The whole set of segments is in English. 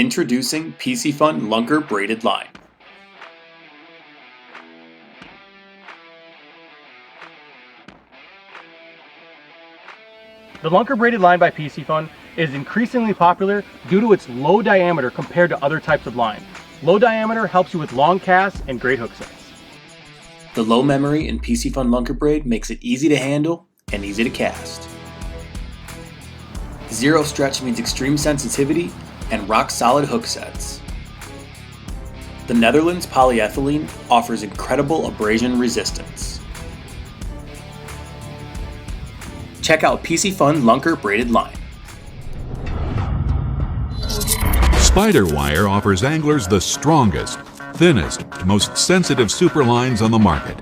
Introducing Piscifun Lunker Braided line. The Lunker Braided line by Piscifun is increasingly popular due to its low diameter compared to other types of line. Low diameter helps you with long casts and great hook sets. The low memory in Piscifun Lunker Braid makes it easy to handle and easy to cast. Zero stretch means extreme sensitivity and rock-solid hook sets. The Netherlands polyethylene offers incredible abrasion resistance. Check out Piscifun Lunker Braided line. SpiderWire offers anglers the strongest, thinnest, most sensitive super lines on the market.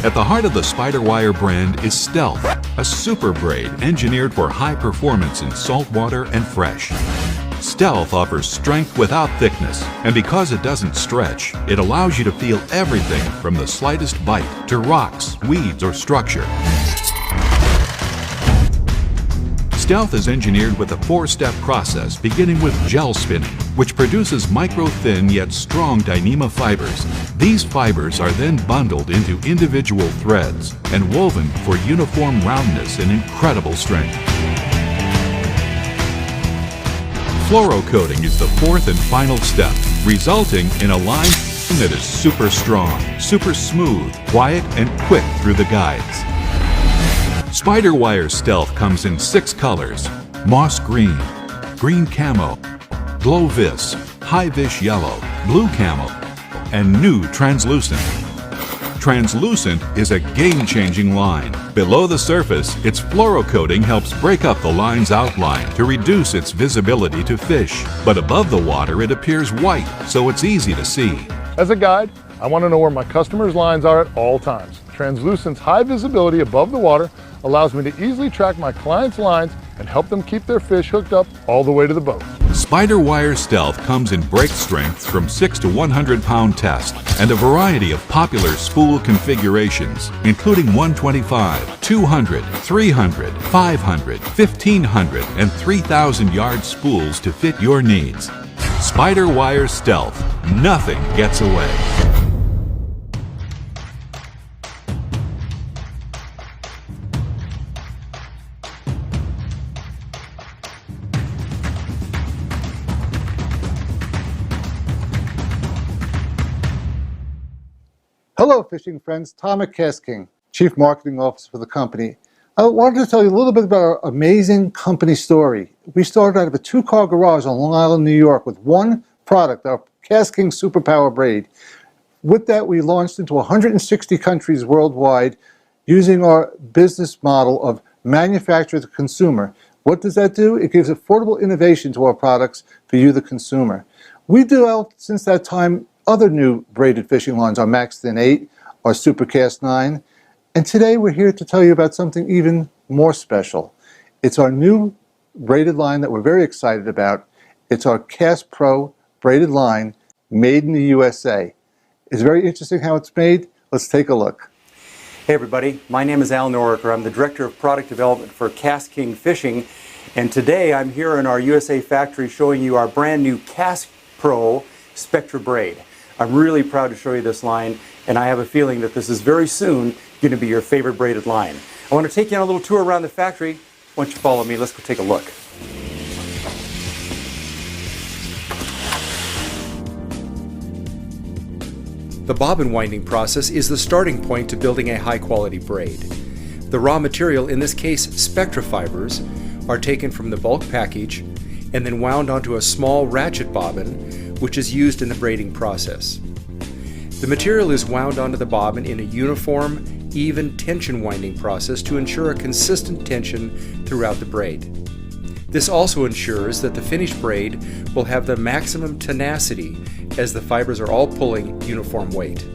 At the heart of the SpiderWire brand is Stealth, a super braid engineered for high performance in saltwater and fresh. Stealth offers strength without thickness, and because it doesn't stretch, it allows you to feel everything from the slightest bite to rocks, weeds, or structure. Stealth is engineered with a 4-step process beginning with gel spinning, which produces micro-thin yet strong Dyneema fibers. These fibers are then bundled into individual threads and woven for uniform roundness and incredible strength. Fluorocoating is the 4th and final step, resulting in a line that is super strong, super smooth, quiet, and quick through the guides. SpiderWire Stealth comes in 6 colors: moss green, green camo, glow vis, high vis yellow, blue camo, and new translucent. Translucent is a game-changing line. Below the surface, its fluorocoating helps break up the line's outline to reduce its visibility to fish. But above the water, it appears white, so it's easy to see. As a guide, I want to know where my customers' lines are at all times. Translucent's high visibility above the water allows me to easily track my clients' lines and help them keep their fish hooked up all the way to the boat. SpiderWire Stealth comes in break strengths from 6 to 100 pound test and a variety of popular spool configurations, including 125, 200, 300, 500, 1500, and 3000 yard spools to fit your needs. SpiderWire Stealth. Nothing gets away. Hello, fishing friends. Tom at KastKing, Chief Marketing Officer for the company. I wanted to tell you a little bit about our amazing company story. We started out of a 2-car garage on Long Island, New York with one product, our KastKing Superpower Braid. With that, we launched into 160 countries worldwide using our business model of manufacturer to consumer. What does that do? It gives affordable innovation to our products for you, the consumer. We developed, since that time, other new braided fishing lines, our Max Thin 8, our Supercast 9, and today we're here to tell you about something even more special. It's our new braided line that we're very excited about. It's our KastPro braided line, made in the USA. It's very interesting how it's made. Let's take a look. Hey everybody, my name is Al Noriker. I'm the Director of Product Development for KastKing Fishing, and today I'm here in our USA factory showing you our brand new KastPro Spectra Braid. I'm really proud to show you this line, and I have a feeling that this is very soon going to be your favorite braided line. I want to take you on a little tour around the factory. Why don't you follow me? Let's go take a look. The bobbin winding process is the starting point to building a high-quality braid. The raw material, in this case Spectra fibers, are taken from the bulk package and then wound onto a small ratchet bobbin, which is used in the braiding process. The material is wound onto the bobbin in a uniform, even tension winding process to ensure a consistent tension throughout the braid. This also ensures that the finished braid will have the maximum tenacity as the fibers are all pulling uniform weight.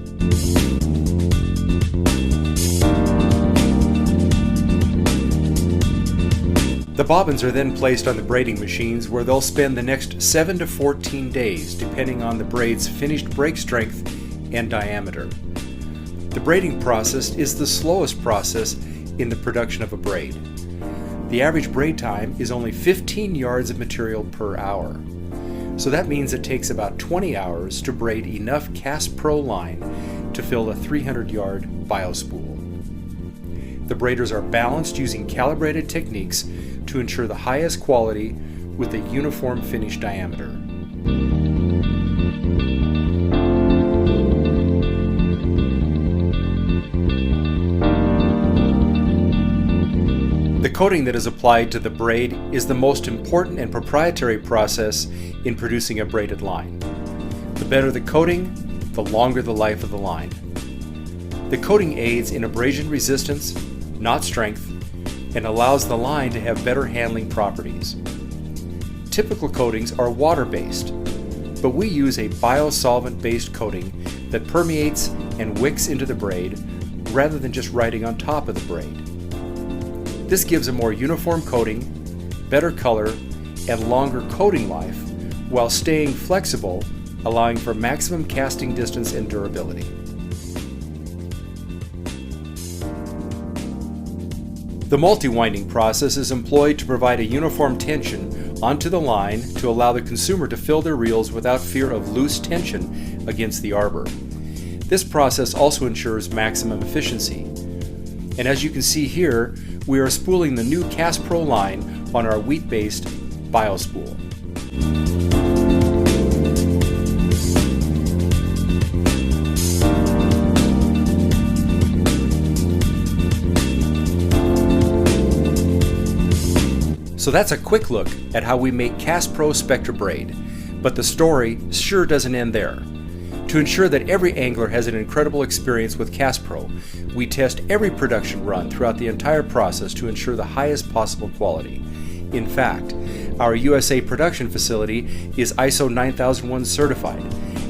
The bobbins are then placed on the braiding machines where they'll spend the next 7 to 14 days depending on the braid's finished break strength and diameter. The braiding process is the slowest process in the production of a braid. The average braid time is only 15 yards of material per hour. So that means it takes about 20 hours to braid enough KastPro line to fill a 300-yard biospool. The braiders are balanced using calibrated techniques to ensure the highest quality with a uniform finish diameter. The coating that is applied to the braid is the most important and proprietary process in producing a braided line. The better the coating, the longer the life of the line. The coating aids in abrasion resistance, not strength, and allows the line to have better handling properties. Typical coatings are water-based, but we use a biosolvent-based coating that permeates and wicks into the braid rather than just riding on top of the braid. This gives a more uniform coating, better color, and longer coating life while staying flexible, allowing for maximum casting distance and durability. The multi-winding process is employed to provide a uniform tension onto the line to allow the consumer to fill their reels without fear of loose tension against the arbor. This process also ensures maximum efficiency. And as you can see here, we are spooling the new KastPro line on our wheat-based biospool. So that's a quick look at how we make KastPro Spectra Braid, but the story sure doesn't end there. To ensure that every angler has an incredible experience with KastPro, we test every production run throughout the entire process to ensure the highest possible quality. In fact, our USA production facility is ISO 9001 certified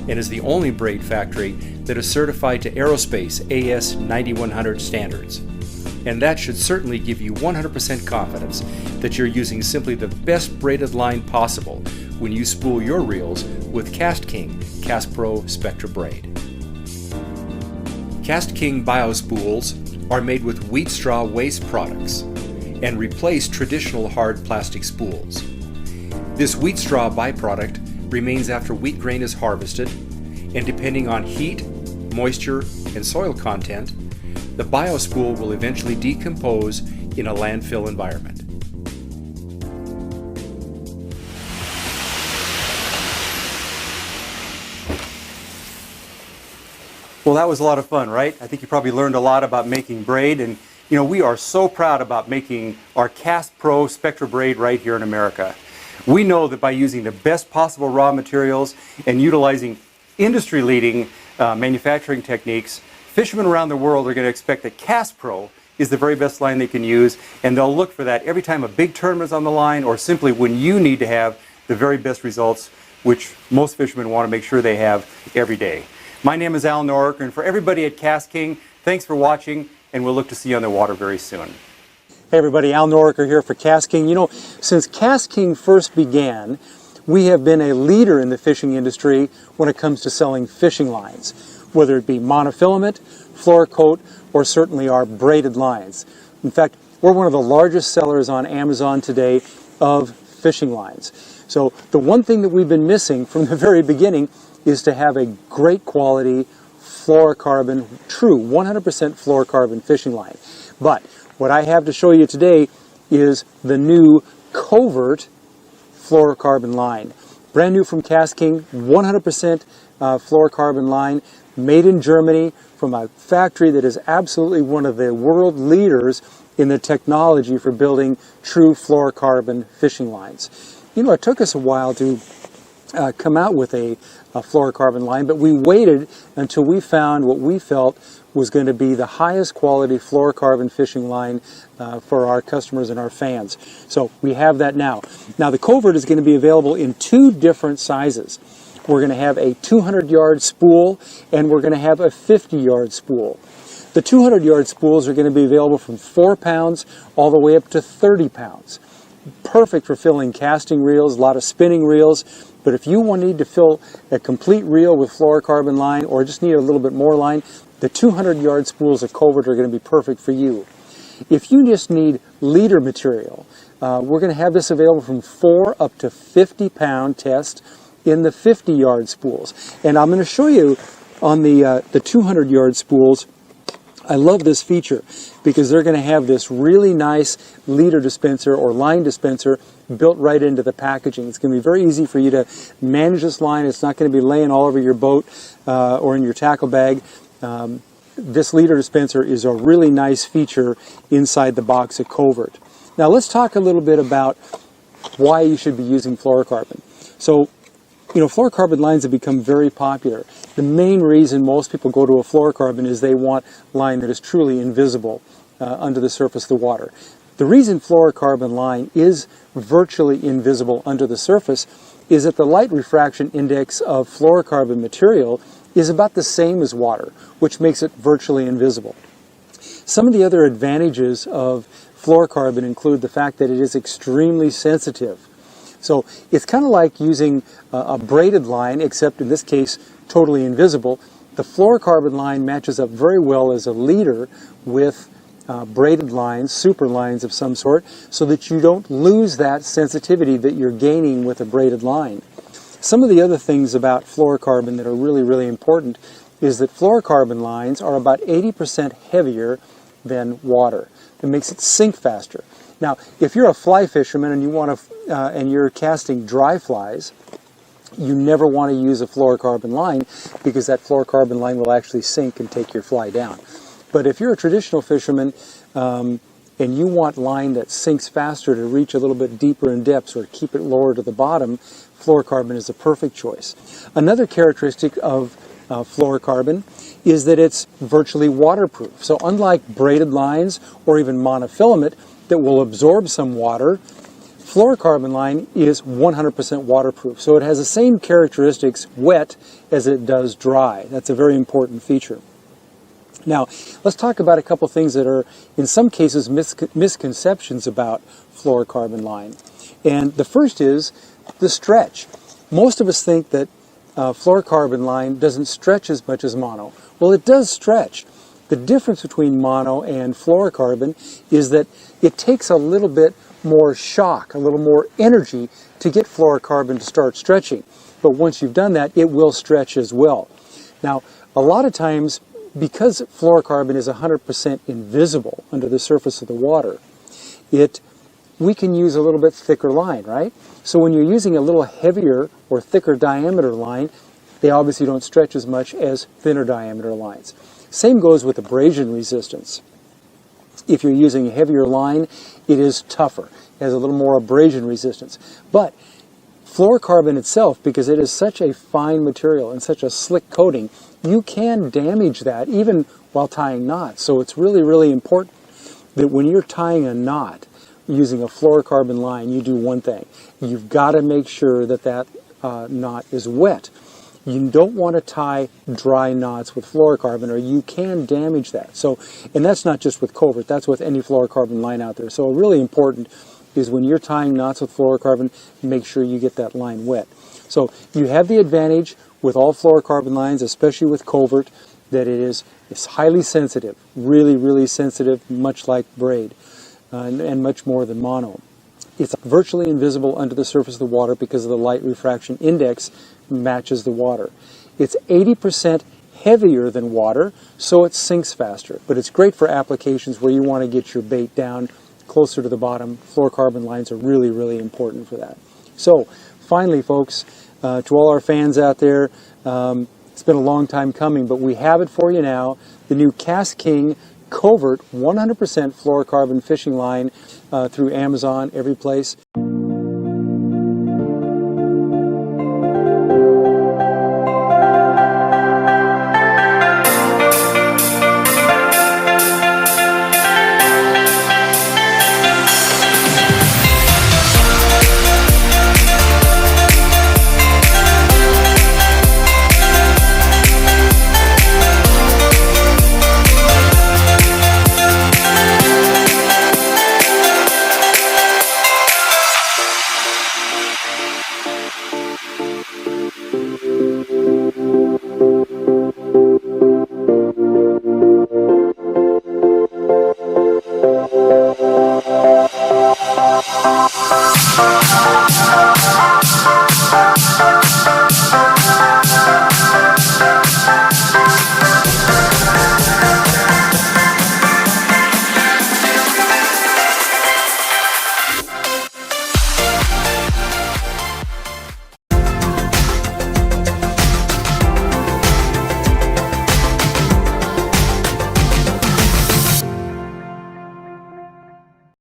and is the only braid factory that is certified to aerospace AS 9100 standards. And that should certainly give you 100% confidence that you're using simply the best braided line possible when you spool your reels with KastKing KastPro Spectra Braid. KastKing biospools are made with wheat straw waste products and replace traditional hard plastic spools. This wheat straw byproduct remains after wheat grain is harvested, and depending on heat, moisture, and soil content, the biospool will eventually decompose in a landfill environment. Well, that was a lot of fun, right? I think you probably learned a lot about making braid, and you know, we are so proud about making our KastPro Spectra Braid right here in America. We know that by using the best possible raw materials and utilizing industry-leading manufacturing techniques, fishermen around the world are going to expect that KastPro is the very best line they can use, and they'll look for that every time a big tournament is on the line, or simply when you need to have the very best results, which most fishermen want to make sure they have every day. My name is Al Norriker, and for everybody at KastKing, thanks for watching, and we'll look to see you on the water very soon. Hey everybody, Al Norriker here for KastKing. You know, since KastKing first began, we have been a leader in the fishing industry when it comes to selling fishing lines, whether it be monofilament, Fluorocoat, or certainly our braided lines. In fact, we're one of the largest sellers on Amazon today of fishing lines. So the one thing that we've been missing from the very beginning is to have a great quality fluorocarbon, true 100% fluorocarbon fishing line. But what I have to show you today is the new Kovert fluorocarbon line. Brand new from KastKing, 100% fluorocarbon line, made in Germany from a factory that is absolutely one of the world leaders in the technology for building true fluorocarbon fishing lines. You know, it took us a while to come out with a fluorocarbon line, but we waited until we found what we felt was going to be the highest quality fluorocarbon fishing line for our customers and our fans. So we have that now. Now the Kovert is going to be available in two different sizes. We're going to have a 200-yard spool, and we're going to have a 50-yard spool. The 200-yard spools are going to be available from 4 pounds all the way up to 30 pounds. Perfect for filling casting reels, a lot of spinning reels. But if you need to fill a complete reel with fluorocarbon line, or just need a little bit more line, the 200-yard spools of Kovert are going to be perfect for you. If you just need leader material, we're going to have this available from 4 up to 50-pound test. in the 50-yard spools. And I'm going to show you on the 200-yard spools. I love this feature because they're going to have this really nice leader dispenser or line dispenser built right into the packaging. It's going to be very easy for you to manage this line. It's not going to be laying all over your boat or in your tackle bag. This leader dispenser is a really nice feature inside the box of Kovert. Now let's talk a little bit about why you should be using fluorocarbon. So, you know, fluorocarbon lines have become very popular. The main reason most people go to a fluorocarbon is they want line that is truly invisible under the surface of the water. The reason fluorocarbon line is virtually invisible under the surface is that the light refraction index of fluorocarbon material is about the same as water, which makes it virtually invisible. Some of the other advantages of fluorocarbon include the fact that it is extremely sensitive. So it's kind of like using a braided line, except in this case totally invisible. The fluorocarbon line matches up very well as a leader with braided lines, super lines of some sort, so that you don't lose that sensitivity that you're gaining with a braided line. Some of the other things about fluorocarbon that are really, really important is that fluorocarbon lines are about 80% heavier than water. It makes it sink faster. Now, if you're a fly fisherman and you want to, and you're casting dry flies, you never want to use a fluorocarbon line because that fluorocarbon line will actually sink and take your fly down. But if you're a traditional fisherman and you want line that sinks faster to reach a little bit deeper in depths or keep it lower to the bottom, fluorocarbon is a perfect choice. Another characteristic of fluorocarbon is that it's virtually waterproof. So unlike braided lines or even monofilament that will absorb some water, fluorocarbon line is 100% waterproof. So it has the same characteristics wet as it does dry. That's a very important feature. Now, let's talk about a couple things that are, in some cases, misconceptions about fluorocarbon line. And the first is the stretch. Most of us think that fluorocarbon line doesn't stretch as much as mono. Well, it does stretch. The difference between mono and fluorocarbon is that it takes a little bit more shock, a little more energy to get fluorocarbon to start stretching. But once you've done that, it will stretch as well. Now, a lot of times, because fluorocarbon is 100% invisible under the surface of the water, we can use a little bit thicker line, right? So when you're using a little heavier or thicker diameter line, they obviously don't stretch as much as thinner diameter lines. Same goes with abrasion resistance. If you're using a heavier line, it is tougher. It has a little more abrasion resistance. But fluorocarbon itself, because it is such a fine material and such a slick coating, you can damage that even while tying knots. So it's really, really important that when you're tying a knot using a fluorocarbon line, you do one thing. You've got to make sure that that knot is wet. You don't want to tie dry knots with fluorocarbon or you can damage that. So, and that's not just with Kovert, that's with any fluorocarbon line out there. So really important is when you're tying knots with fluorocarbon, make sure you get that line wet. So you have the advantage with all fluorocarbon lines, especially with Kovert, that it's highly sensitive, really, really sensitive, much like braid, and much more than mono. It's virtually invisible under the surface of the water because of the light refraction index matches the water. It's 80% heavier than water, so it sinks faster. But it's great for applications where you want to get your bait down closer to the bottom. Fluorocarbon lines are really, really important for that. So, finally, folks, to all our fans out there, it's been a long time coming, but we have it for you now. The new KastKing Kovert 100% fluorocarbon fishing line through Amazon, every place.